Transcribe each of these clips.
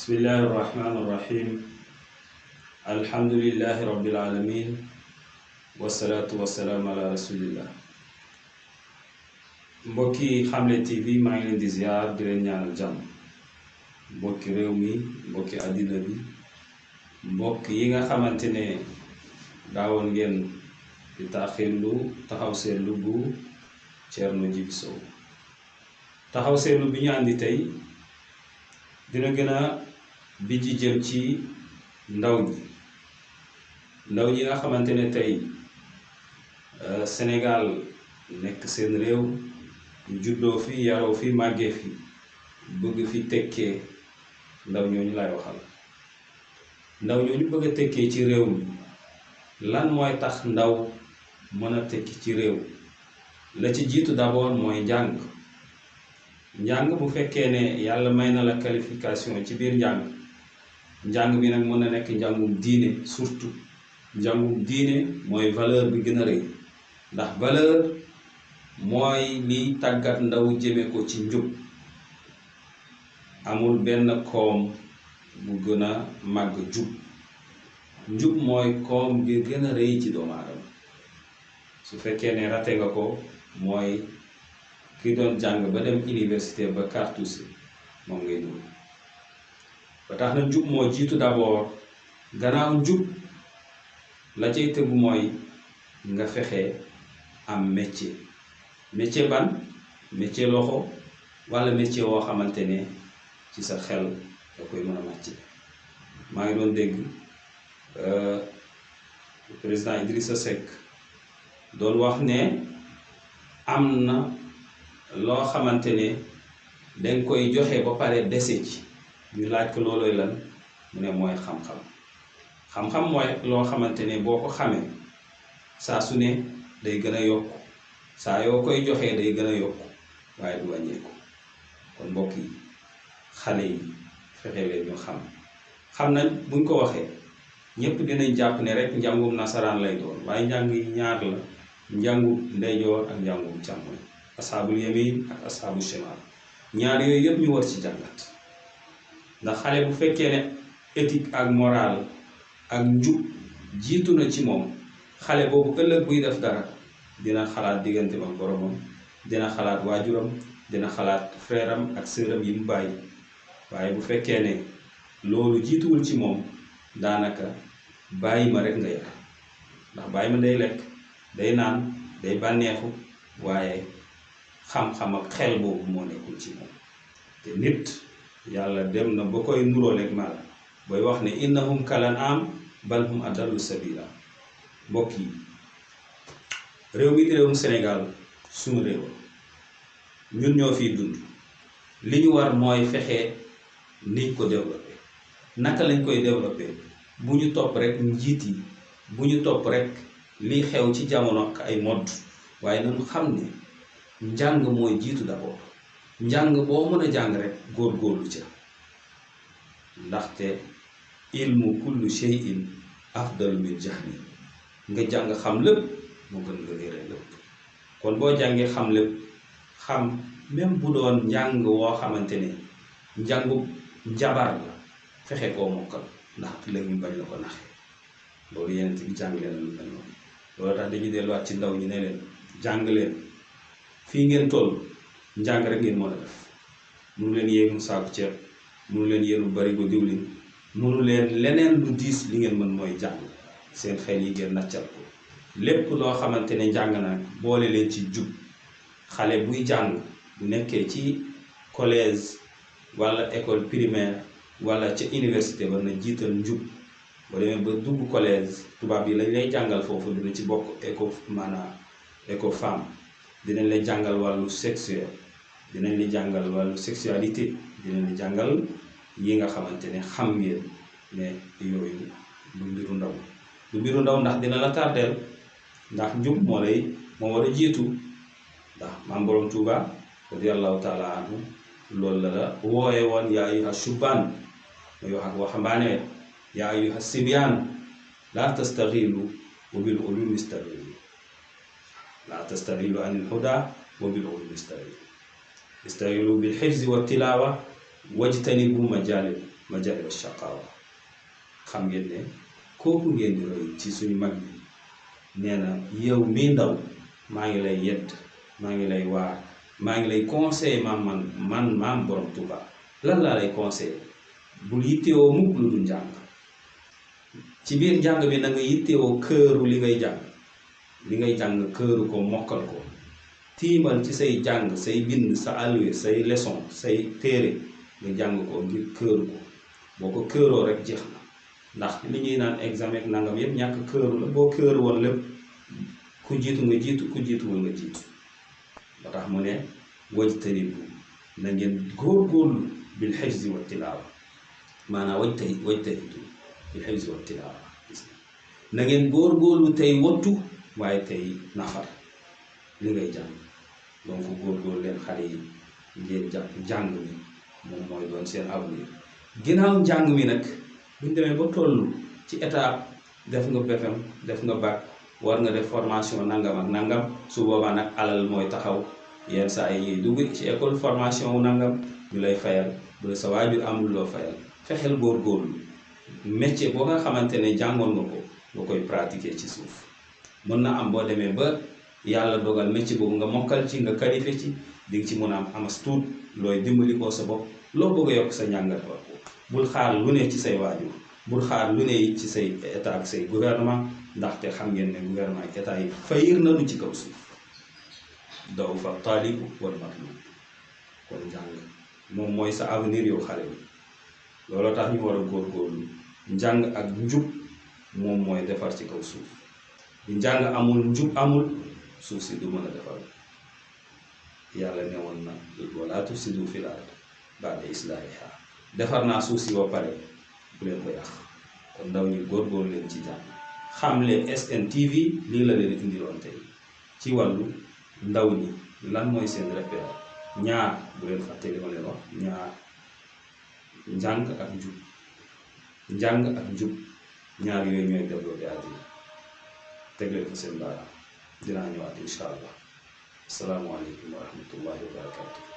bismillahi irrahmani irrahim alhamdulillahi rabbil alamin wasalaatu wasalaamu ala rasulillah. mbokki Xamle TV maa ngi leen di ziar di leen ñaanal jàmm. mbokki réew mi, mbokki àddina bi, mbokk yi nga xamante ne daawoon ngeen di taxaw seetlu bu Thierno Djiby Sow. taxaw seetlu bi ñu àndi tey dina gën a bijji jëm ci ndaw ñi nga xamante ne tey Sénégal nekk seen réew ñu juddoo fi yaroo fi màggee fi bëgg fi tekkee. ndaw ñooñu lay waxal ndaw ñooñu bëgg a tekkee ci réew mi. lan mooy tax ndaw mën a tekki ci réew la ci jiitu d'abord mooy njàng bu fekkee ne yàlla may na la qualification ci biir njàng bi nag mën na nekk njàngum diine. surtout njàngum diine mooy valeur bi gën a rëy, ndax valeur mooy liy tàggat ndaw jëme ko ci njub. amul benn koom bu gën a màgg njub mooy koom gi gën a rëy ci doomu aadama. su fekkee ne rate nga ko mooy ki doon jàng ba dem université ba cartouche moom ngay dugg. ba tax na njub moo jiitu d'abord. gannaaw njub la cay tegu mooy nga fexe am métier ban métier loxo walla métier woo xamante ne ci sa xel da koy mën a màcc. maa ngi doon dégg président Idrissa Seck doon wax ne am na loo xamante ne danga koy joxe ba pare dese ci. ñu laaj ko loolooy lan mu ne mooy xam-xam mooy loo xamante ne boo ko xamee saa su ne day gën a yokk. saa yoo koy joxee day gën a yokk waaye du wàññeeku. kon mbokk yi, xale yi fexe leen ñu xam nañ buñ ko waxee ñépp dinañ jàpp ne rek njàngum nasaraan lay doon, waaye njàng yi ñaar la: njàngum ndeyjoor ak njàngum càmmoñ, asaabul yamin ak asaabul shimal. ñaar yooyu yëpp ñu war ci jàngat, ndax xale bu fekkee ne éthique ak morale ak njub jiitu na ci moom, xale boobu ëllëg buy def dara dina xalaat diggante ak boromam, dina xalaat waajuram, dina xalaat frère am ak sœuram yi mu bàyyi. waaye bu fekkee ne loolu jiituwul ci moom, daanaka bàyyi ma rek nga yar. ndax bàyyi ma day lekk, day naan, day bànneexu, waaye xam-xam ak xel boobu moo nekkul ci moom. te nit yàlla dem na ba koy nuróoleeg mala booy wax ne innahum kalan am bal hum adallu sabila. mbokk yi, réew mi di réewum Sénégal suñu réew, ñun ñoo fiy dund. li ñu war mooy fexe niñ ko développé. naka lañ koy développé? bu ñu topp rek njiit yi, bu ñu topp rek liy xew ci jamono ak ay modd, waaye nañu xam ne njàng mooy jiitu d'abord. njàng boo mën a jàng rek góorgóorlu ca, ndaxte ilmu kullu shay'in afdalu min jahli. nga jàng xam lépp moo gën nga réere lépp. kon boo jàngee xam lépp, xam même bu doon njàng woo xamante ne njàngu njabar la, fexe koo mokkal, ndax léegi ñu bañ la ko naxee. loolu yeneen ci jàng leen lu mel noonu. loolu tax dañuy delluwaat ci ndaw ñi ne leen jàng leen. fii ngeen toll njàng rek ngeen mën a def. mënu leen yéegu saaku ceeb, mënu leen yéenu barigo diwlin, mënu leen leneen lu diis. li ngeen mën mooy jàng. seen xel yi ngeen naccal ko. lépp loo xamante ne njàng na boole leen ci jub. xale buy jàng bu nekkee ci collège walla école primaire walla ca université ba na jiital njub. boo demee ba dugg collège, tubaab yi lañ lay jàngal foofu dina ci bokk éco femme. dinañ la jàngal wàllu sexuel, dinañ la jàngal wàllu sexualité, dinañ la jàngal yi nga xamante ne xam ngeen ne yooyu du mbiru ndaw. ndax dina la tardeel. ndax njub moo war a jiitu. ndax maam borom Tuuba radiyallahu taala anhu loolu la wooye woon yaa ayyuha shubaan, mooy wax ak waxambaane, yaa ayyuha sibyaan laa tastaxilu wa bil ulumi istaxilu. laa tastaxilu anil huda wa bil ulumi istaxilu bil xifzi wa tilaawa wajtanibu majal shaqawa xam ngeen ne kooku ngeen di roy ci suñu mag bi nee na yow mii ndaw maa ngi lay yedd maa ngi lay waar maa ngi lay conseiller maam borom Tuuba lan laa lay conseiller bul yittewoo mukk lu dul njàng ci biir njàng bi na nga yittewoo këru li ngay jàng këru ko mokkal ko tiimal ci say jàng say bind sa alluwe say leçon say téere nga jàng ko ngir këru ko boo ko këroo rek jeex na ndax li ñuy naan examen ak nangam yépp ñàkk këru la boo këru woon lépp ku jiitu nga jiitu ku jiituwul nga jiitu ba tax mu ne wajtanibu na ngeen góorgóorlu bil hifzi wa tilaawa maanaam wajtahidu bil hifzi wa tilaawa na ngeen góorgóorlu tey wattu waaye tey nafar li ngay jàng donc góorgóorlu leen xale yi ngeen jàng mi moom mooy doon seen avenir ginnaaw njàng mi nag buñ demee ba toll ci étape def nga BFEM def nga bac war nga def formation nangam ak nangam su boobaa nag alal mooy taxaw yenn saa yi ñuy dugg ci école formation wu nangam ñu lay fayal bu la sa waajur amul loo fayal fexeel góorgóorlu métier boo nga xamante ne jàngoon nga ko nga koy pratiquer ci suuf mën na am boo demee ba yàlla dogal métier boobu nga mokkal ci nga qualifié ci di nga ci mën a am amas tuut looy dimbali koo sa bopp loo bëgg a yokk sa njàngat war ko bul xaar lu ne ci say waajur bul xaar lu ne it ci say état ak say gouvernement ndaxte xam ngeen ne gouvernement ak état yi fayir nañu ci kaw suuf daw fa taalibu wal matlub kon njàng moom mooy sa avenir yow xale bi looloo tax ñu war a góorgóorlu njàng ak njub moom mooy defar ci kaw suuf bu njàng amul njub amul suuf si du mën a defar yàlla ne woon na wala tufsidu fil ard ba'da islaahiha defar naa suuf si ba pare bu leen ko yàq kon ndaw ñi góorgóorlu leen ci jàng xamle SNTV lii la leen indiloon tey ci wàllu ndaw ñi lan mooy seen repère ñaar bu leen fàtte li ma leen wax ñaar njàng ak njub ñaar yooyu ñooy développé àddina teg leen ko seen baaraam dinaa ñëwaat incha allah asalaamualeykum wa rahmatullahi wa barakatuh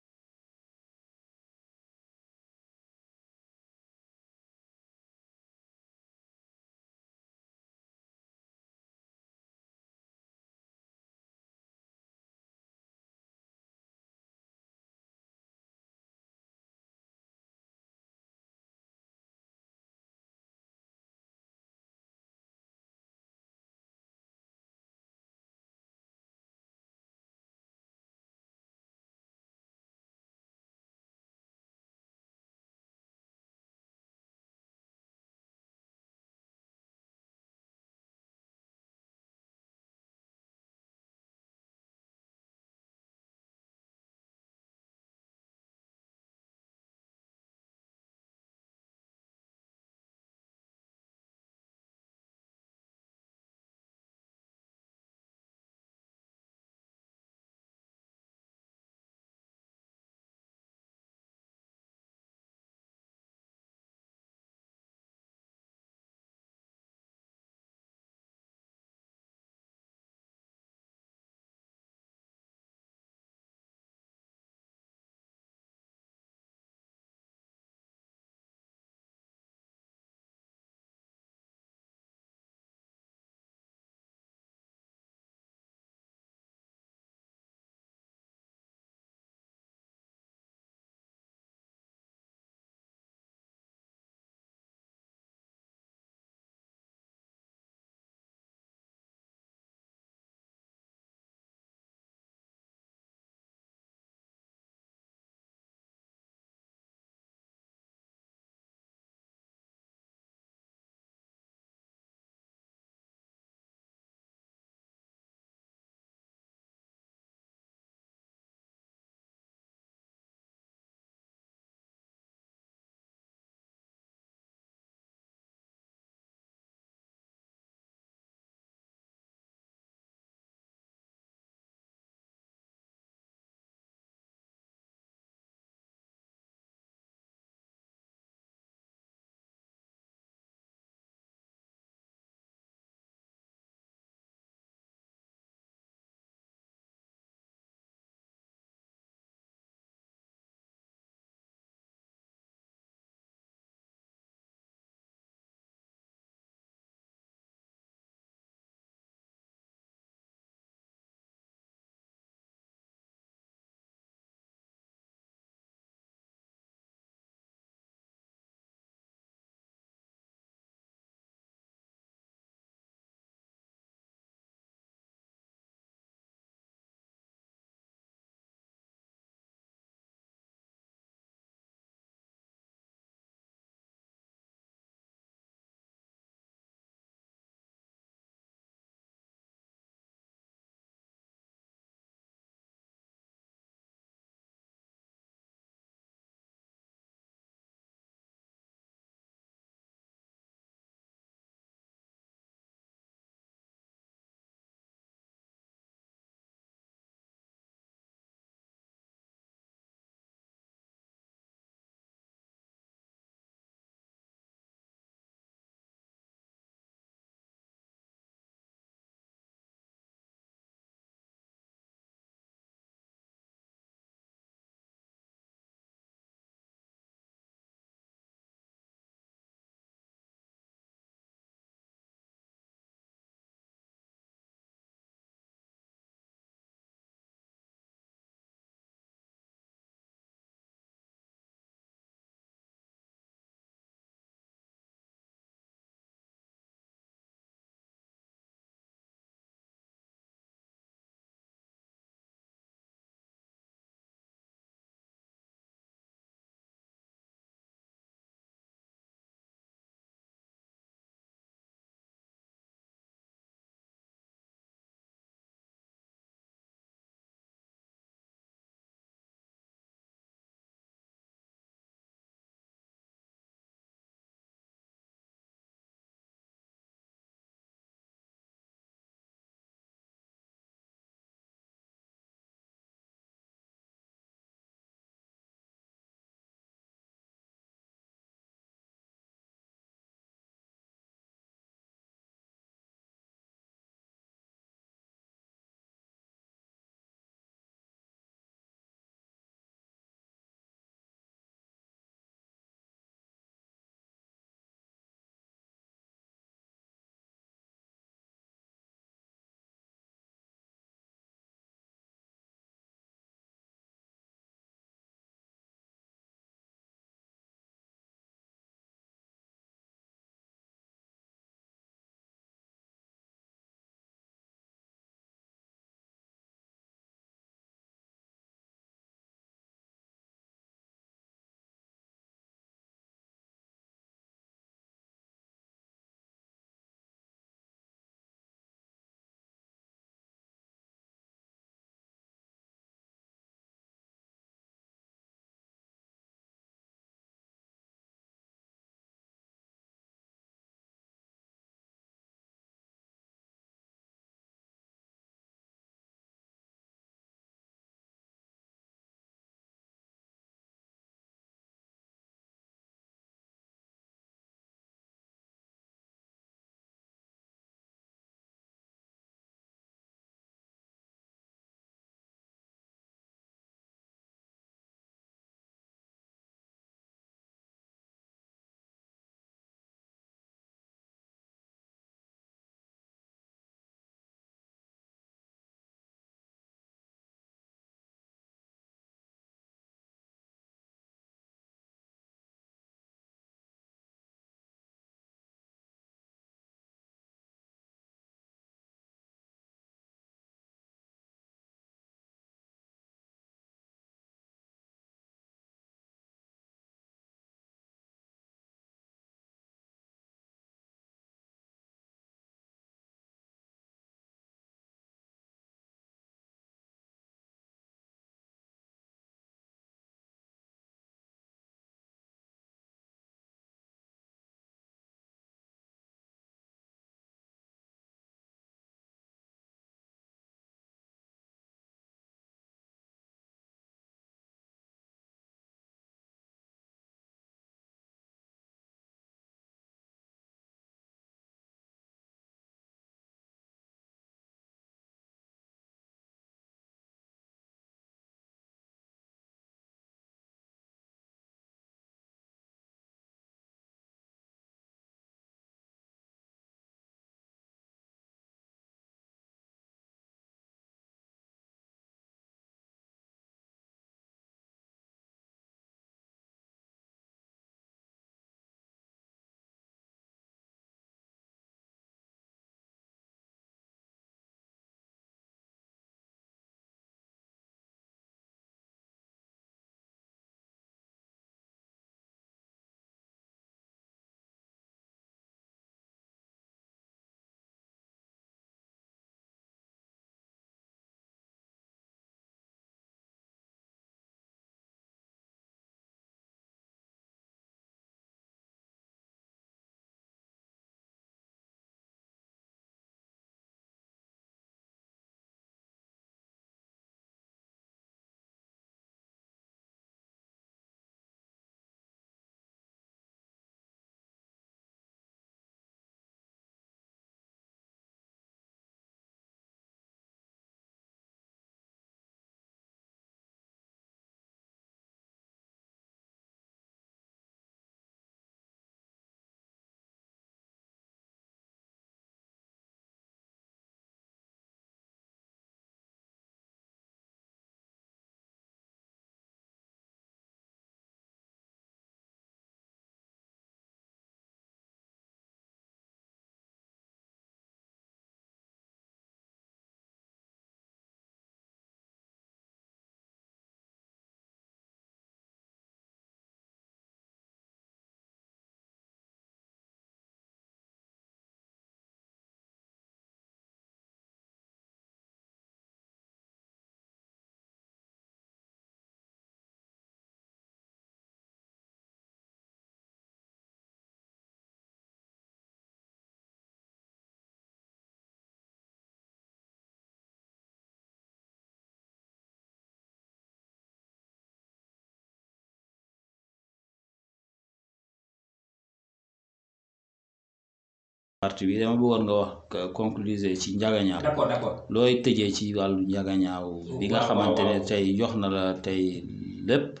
parti bi dama bëggoon nga wax concluser ci njagañaaw. d'accord looy tëjee ci wàllu njagañaaw bi nga xamante ne tey jox na la tey lépp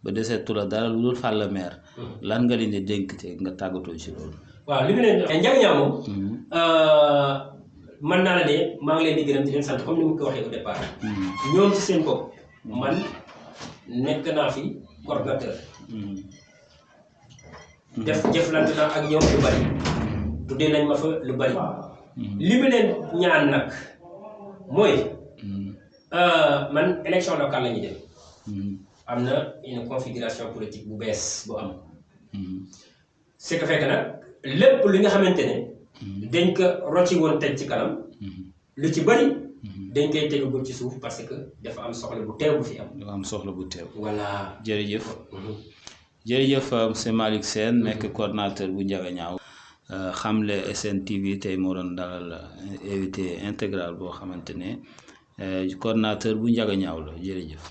ba deseetu la dara lu dul fal la maire lan nga leen di dénk te nga tàggatoo ci loolu. waaw li mu leen njagañaaw moom mën naa la ne maa ngi leen di gërëm di leen sant comme ni mu ko waxee au départ ñoom ci seen bopp man nekk naa fi coordinateur jëflante naa ak ñoom lu bari tuddee nañ ma fa lu bari li mu leen ñaan nag mooy man élection locale la ñuy def am na une configuration politique bu bees bu am c'est que fekk nag lépp li nga xamante ne dañ ko rocci woon teg ci kanam lu ci bari dañ koy tegagul ci suuf parce que dafa am soxla bu teew bu fi am. dafa am soxla bu teew. voilà jërëjëf. jërëjëf monsieur Malick Sène nekk coordinateur bu Njagañaaw. xamle SN TV tey moo doon dalal invité intégral boo xamante ne coordinateur bu Njagañaaw la jërëjëf.